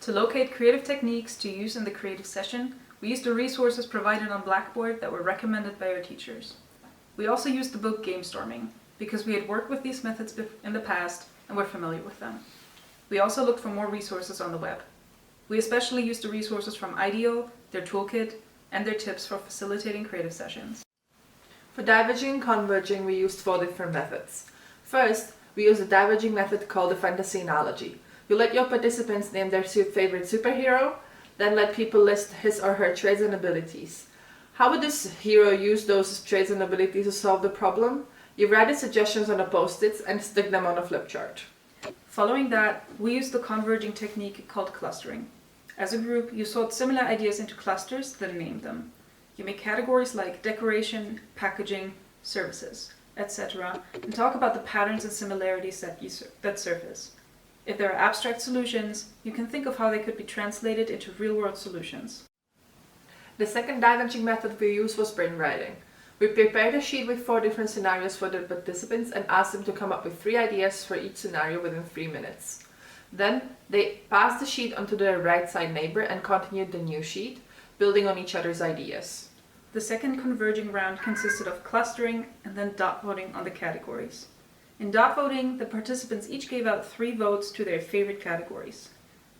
To locate creative techniques to use in the creative session, we used the resources provided on Blackboard that were recommended by our teachers. We also used the book Game Storming, because we had worked with these methods in the past and were familiar with them. We also looked for more resources on the web. We especially used the resources from IDEO, their toolkit, and their tips for facilitating creative sessions. For diverging and converging, we used 4 different methods. First, we used a diverging method called the fantasy analogy. You let your participants name their favorite superhero, then let people list his or her traits and abilities. How would this hero use those traits and abilities to solve the problem? You write the suggestions on the post-its and stick them on a flip chart. Following that, we used the converging technique called clustering. As a group, you sort similar ideas into clusters, then name them. You make categories like decoration, packaging, services, etc., and talk about the patterns and similarities that surface. If there are abstract solutions, you can think of how they could be translated into real-world solutions. The second diverging method we used was brainwriting. We prepared a sheet with 4 different scenarios for the participants and asked them to come up with 3 ideas for each scenario within 3 minutes. Then, they passed the sheet onto their right side neighbor and continued the new sheet, building on each other's ideas. The second converging round consisted of clustering and then dot voting on the categories. In dot voting, the participants each gave out 3 votes to their favorite categories.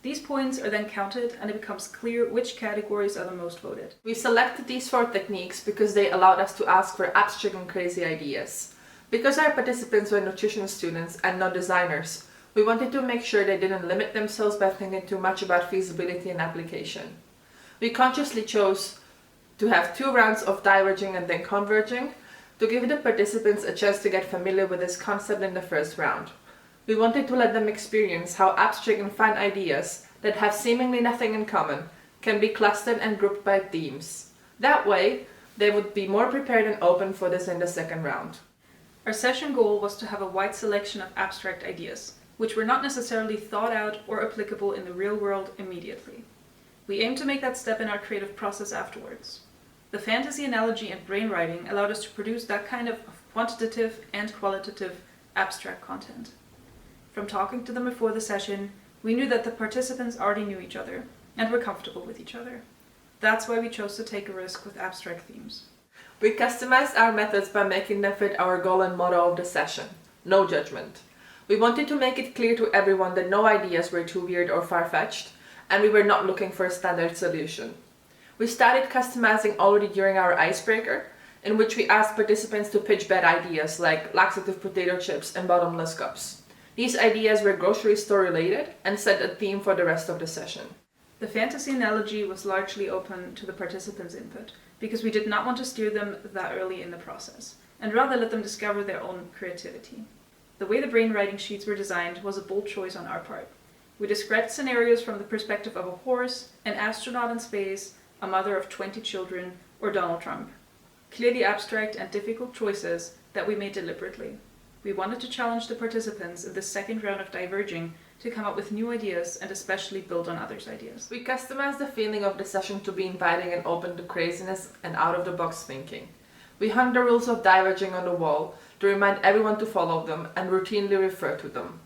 These points are then counted and it becomes clear which categories are the most voted. We selected these 4 techniques because they allowed us to ask for abstract and crazy ideas. Because our participants were nutrition students and not designers, we wanted to make sure they didn't limit themselves by thinking too much about feasibility and application. We consciously chose to have 2 rounds of diverging and then converging to give the participants a chance to get familiar with this concept in the first round. We wanted to let them experience how abstract and fun ideas that have seemingly nothing in common can be clustered and grouped by themes. That way, they would be more prepared and open for this in the second round. Our session goal was to have a wide selection of abstract ideas, which were not necessarily thought out or applicable in the real world immediately. We aimed to make that step in our creative process afterwards. The fantasy analogy and brainwriting allowed us to produce that kind of quantitative and qualitative abstract content. From talking to them before the session, we knew that the participants already knew each other and were comfortable with each other. That's why we chose to take a risk with abstract themes. We customized our methods by making them fit our goal and motto of the session: no judgment. We wanted to make it clear to everyone that no ideas were too weird or far-fetched, and we were not looking for a standard solution. We started customizing already during our icebreaker, in which we asked participants to pitch bad ideas like laxative potato chips and bottomless cups. These ideas were grocery store related and set a theme for the rest of the session. The fantasy analogy was largely open to the participants' input, because we did not want to steer them that early in the process, and rather let them discover their own creativity. The way the brainwriting sheets were designed was a bold choice on our part. We described scenarios from the perspective of a horse, an astronaut in space, a mother of 20 children, or Donald Trump. Clearly abstract and difficult choices that we made deliberately. We wanted to challenge the participants in the second round of diverging to come up with new ideas and especially build on others' ideas. We customized the feeling of the session to be inviting and open to craziness and out-of-the-box thinking. We hung the rules of diverging on the wall to remind everyone to follow them and routinely refer to them.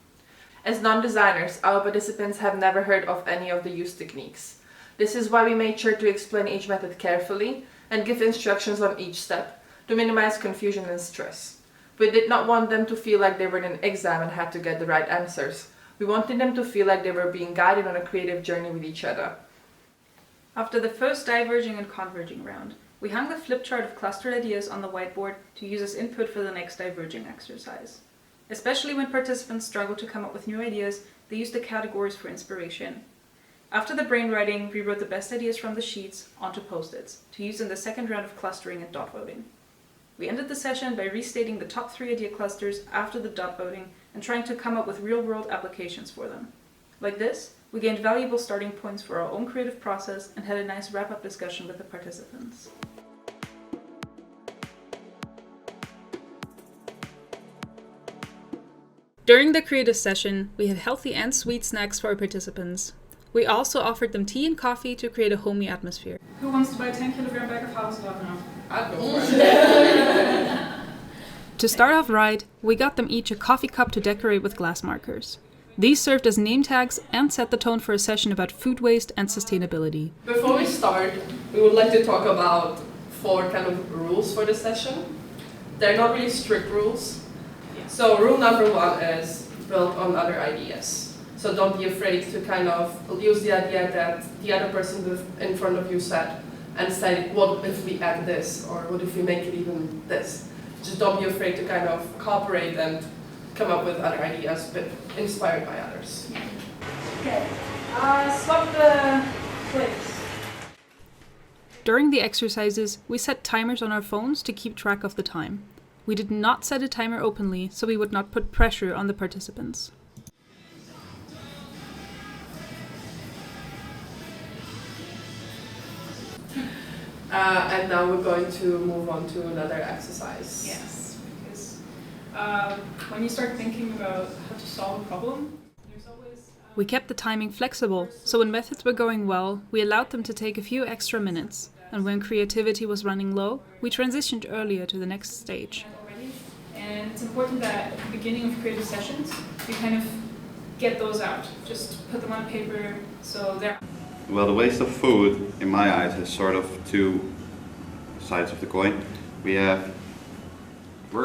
As non-designers, our participants have never heard of any of the used techniques. This is why we made sure to explain each method carefully and give instructions on each step to minimize confusion and stress. We did not want them to feel like they were in an exam and had to get the right answers. We wanted them to feel like they were being guided on a creative journey with each other. After the first diverging and converging round, we hung the flip chart of clustered ideas on the whiteboard to use as input for the next diverging exercise. Especially when participants struggled to come up with new ideas, they used the categories for inspiration. After the brainwriting, we wrote the best ideas from the sheets onto post-its to use in the second round of clustering and dot voting. We ended the session by restating the top 3 idea clusters after the dot voting and trying to come up with real-world applications for them. Like this, we gained valuable starting points for our own creative process and had a nice wrap-up discussion with the participants. During the creative session, we had healthy and sweet snacks for our participants. We also offered them tea and coffee to create a homey atmosphere. Who wants to buy a 10-kilogram bag of Hausgaben? I'll go for it. To start off right, we got them each a coffee cup to decorate with glass markers. These served as name tags and set the tone for a session about food waste and sustainability. Before we start, we would like to talk about 4 kind of rules for the session. They're not really strict rules. So rule number 1 is build on other ideas. So don't be afraid to kind of use the idea that the other person in front of you said and say, what if we add this, or what if we make it even this? Just don't be afraid to kind of cooperate and come up with other ideas, but inspired by others. Okay, swap the plates. During the exercises, we set timers on our phones to keep track of the time. We did not set a timer openly, so we would not put pressure on the participants. And now we're going to move on to another exercise. Yes, because when you start thinking about how to solve a problem, there's always... We kept the timing flexible, so when methods were going well, we allowed them to take a few extra minutes, and when creativity was running low, we transitioned earlier to the next stage. And it's important that at the beginning of creative sessions, you kind of get those out. Just put them on paper, so they're... Well, the waste of food, in my eyes, is sort of 2 sides of the coin. We're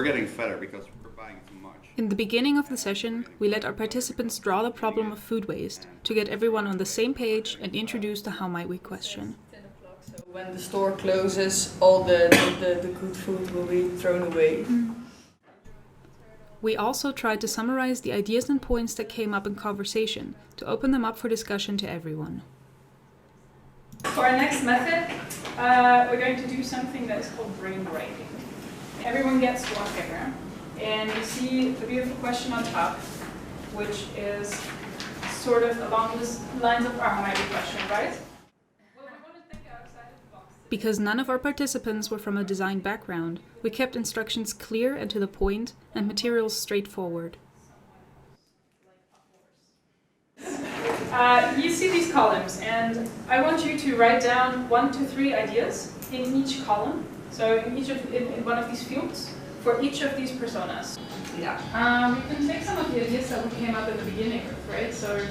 getting fatter because we're buying too much. In the beginning of the session, we let our participants draw the problem of food waste to get everyone on the same page and introduce the how might we question. So when the store closes, all the good food will be thrown away. We also tried to summarize the ideas and points that came up in conversation to open them up for discussion to everyone. For our next method, we're going to do something that is called brainwriting. Everyone gets one paper, and you see the beautiful question on top, which is sort of along the lines of our how might we question, right? Because none of our participants were from a design background, we kept instructions clear and to the point, and materials straightforward. You see these columns, and I want you to write down 1 to 3 ideas in each column. So in one of these fields for each of these personas. Yeah. We can take some of the ideas that we came up in the beginning with, right? So,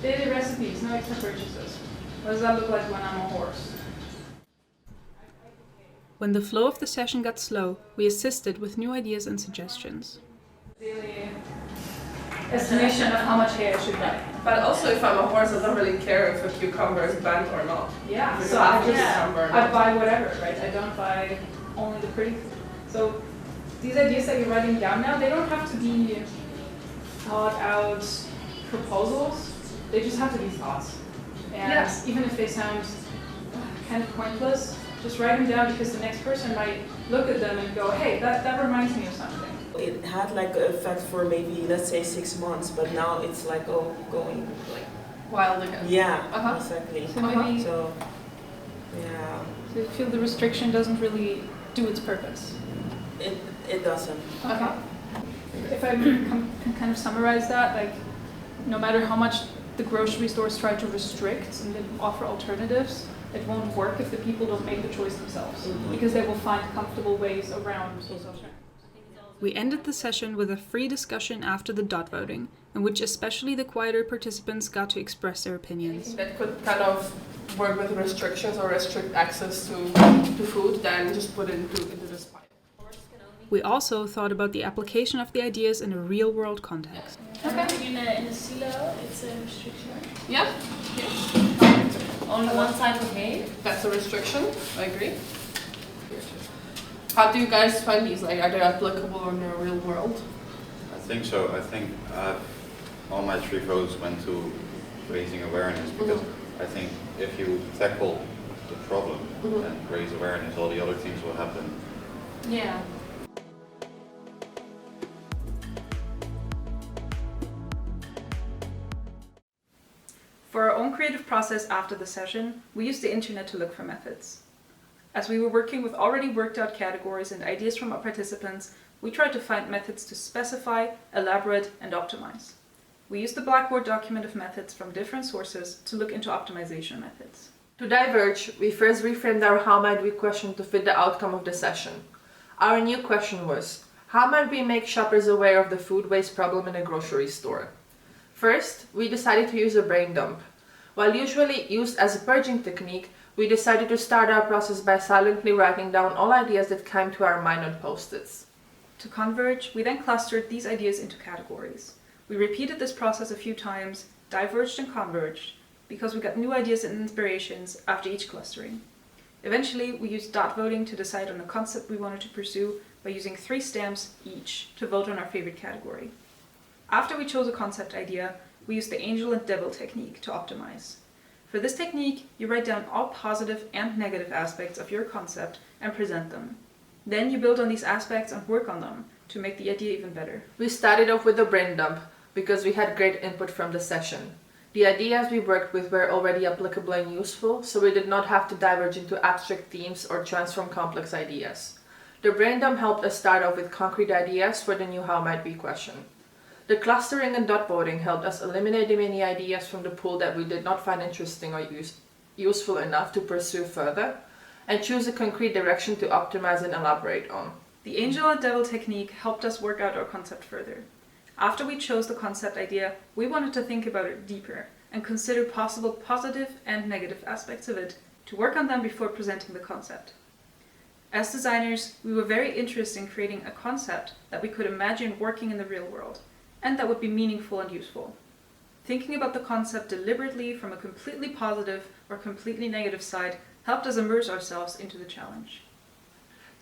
daily recipes, no extra purchases. What does that look like when I'm a horse? When the flow of the session got slow, we assisted with new ideas and suggestions. Daily estimation of how much hay I should buy. But also, if I'm a horse, I don't really care if a cucumber is bent or not. Yeah, If so I I buy whatever, right? I don't buy only the pretty food. So these ideas that you're writing down now, they don't have to be thought out proposals. They just have to be thoughts. And even if they sound kind of pointless, just write them down because the next person might look at them and go, hey, that reminds me of something. It had like an effect for maybe, let's say, 6 months, but now it's like going like wild again. Yeah, exactly. So maybe So yeah, so you feel the restriction doesn't really do its purpose. it doesn't. Okay. If I can kind of summarize that, like no matter how much the grocery stores try to restrict and then offer alternatives, it won't work if the people don't make the choice themselves, because they will find comfortable ways around social. We ended the session with a free discussion after the dot voting, in which especially the quieter participants got to express their opinions. That could kind of work with restrictions or restrict access to food, then just put it into this pipe. We also thought about the application of the ideas in a real-world context. Okay. In a silo, it's a restriction. Yeah. Only one type of hay. That's a restriction. I agree. How do you guys find these? Like, are they applicable in the real world? I think so. I think all my 3 votes went to raising awareness because I think if you tackle the problem and raise awareness, all the other things will happen. Yeah. For our own creative process after the session, we used the internet to look for methods. As we were working with already worked out categories and ideas from our participants, we tried to find methods to specify, elaborate, and optimize. We used the Blackboard document of methods from different sources to look into optimization methods. To diverge, we first reframed our how might we question to fit the outcome of the session. Our new question was, How might we make shoppers aware of the food waste problem in a grocery store? First, we decided to use a brain dump. While usually used as a purging technique, we decided to start our process by silently writing down all ideas that came to our mind on post-its. To converge, we then clustered these ideas into categories. We repeated this process a few times, diverged and converged, because we got new ideas and inspirations after each clustering. Eventually, we used dot voting to decide on a concept we wanted to pursue by using 3 stamps each to vote on our favorite category. After we chose a concept idea, we used the angel and devil technique to optimize. For this technique, you write down all positive and negative aspects of your concept and present them. Then you build on these aspects and work on them to make the idea even better. We started off with a brain dump because we had great input from the session. The ideas we worked with were already applicable and useful, so we did not have to diverge into abstract themes or transform complex ideas. The brain dump helped us start off with concrete ideas for the new how might be question. The clustering and dot voting helped us eliminate the many ideas from the pool that we did not find interesting or useful enough to pursue further, and choose a concrete direction to optimize and elaborate on. The angel and devil technique helped us work out our concept further. After we chose the concept idea, we wanted to think about it deeper and consider possible positive and negative aspects of it to work on them before presenting the concept. As designers, we were very interested in creating a concept that we could imagine working in the real world, and that would be meaningful and useful. Thinking about the concept deliberately from a completely positive or completely negative side helped us immerse ourselves into the challenge.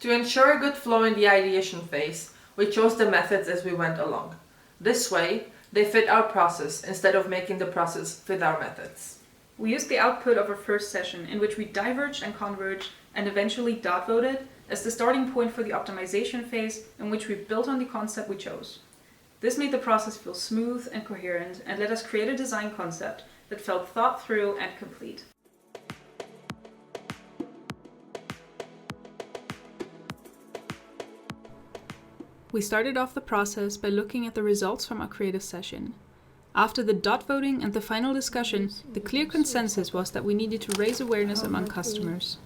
To ensure a good flow in the ideation phase, we chose the methods as we went along. This way, they fit our process instead of making the process fit our methods. We used the output of our first session, in which we diverged and converged and eventually dot voted, as the starting point for the optimization phase, in which we built on the concept we chose. This made the process feel smooth and coherent and let us create a design concept that felt thought through and complete. We started off the process by looking at the results from our creative session. After the dot voting and the final discussion, the clear consensus was that we needed to raise awareness among customers.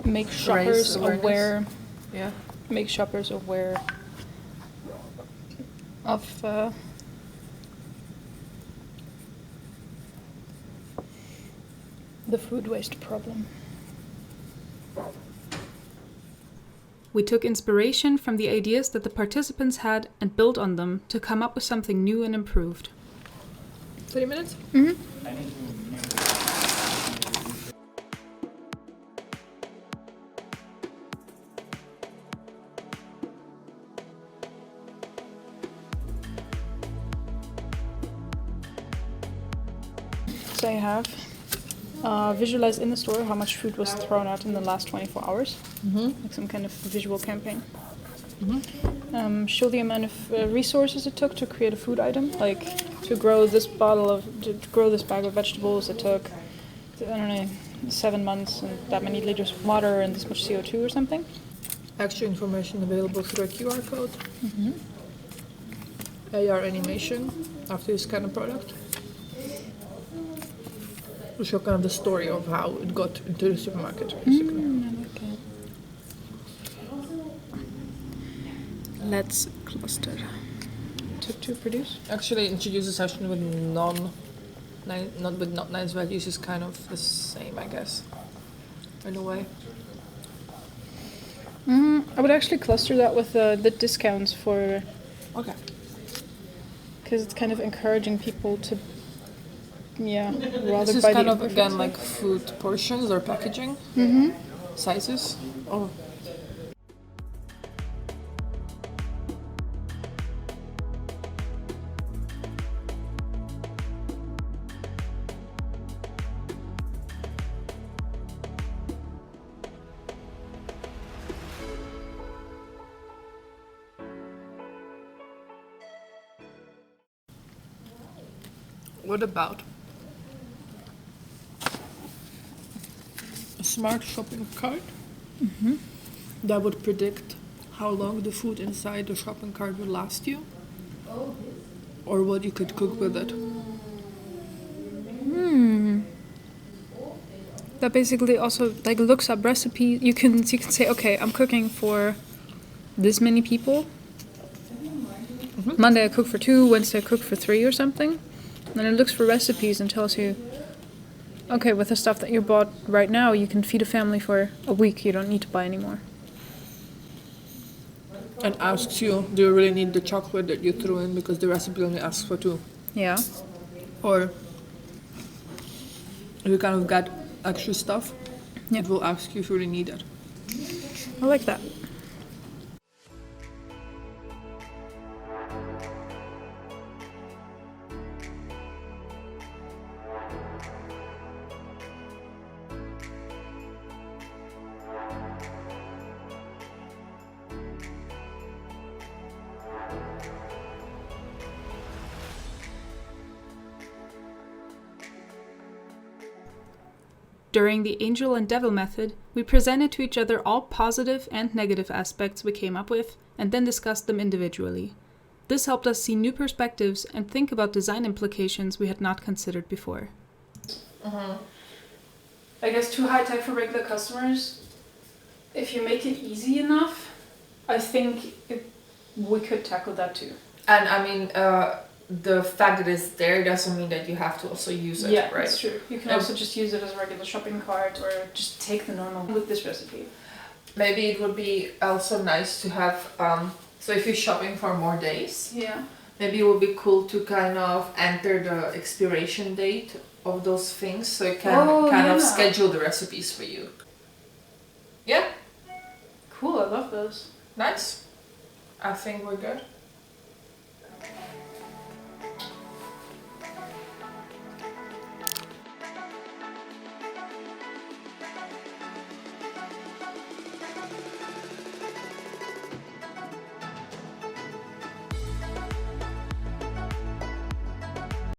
Make shoppers awareness. aware. Yeah. Make shoppers aware of the food waste problem. We took inspiration from the ideas that the participants had and built on them to come up with something new and improved. 30 minutes? So I have visualized in the store how much food was thrown out in the last 24 hours, like some kind of visual campaign. Show the amount of resources it took to create a food item, like to grow this bag of vegetables. It took, I don't know, 7 months and that many liters of water and this much CO2 or something. Extra information available through a QR code. AR animation after you scan a product. To show kind of the story of how it got into the supermarket, basically. Okay. Let's cluster. To produce. Actually, introduce a session with not nice values is kind of the same, I guess, in a way. I would actually cluster that with the discounts for, Okay. because it's kind of encouraging people to, rather This is buy kind the of again like food portions or packaging sizes. Oh. What about a smart shopping cart that would predict how long the food inside the shopping cart would last you, or what you could cook with it? that basically also like looks up recipes. You can say, okay, I'm cooking for this many people. Monday I cook for 2, Wednesday I cook for 3 or something. And it looks for recipes and tells you, okay, with the stuff that you bought right now, you can feed a family for a week. You don't need to buy any more. And asks you, do you really need the chocolate that you threw in because the recipe only asks for 2? Yeah. Or if you kind of got extra stuff, it will ask you if you really need it. I like that. During the angel and devil method, we presented to each other all positive and negative aspects we came up with and then discussed them individually. This helped us see new perspectives and think about design implications we had not considered before. I guess too high tech for regular customers. If you make it easy enough, I think we could tackle that too. And I mean, the fact that it's there doesn't mean that you have to also use it, Yeah, right? that's true. You can also just use it as a regular shopping cart or just take the normal with this recipe. Maybe it would be also nice to have, so if you're shopping for more days, Yeah. maybe it would be cool to kind of enter the expiration date of those things so you can kind of schedule the recipes for you. Yeah? Cool, I love those. Nice. I think we're good.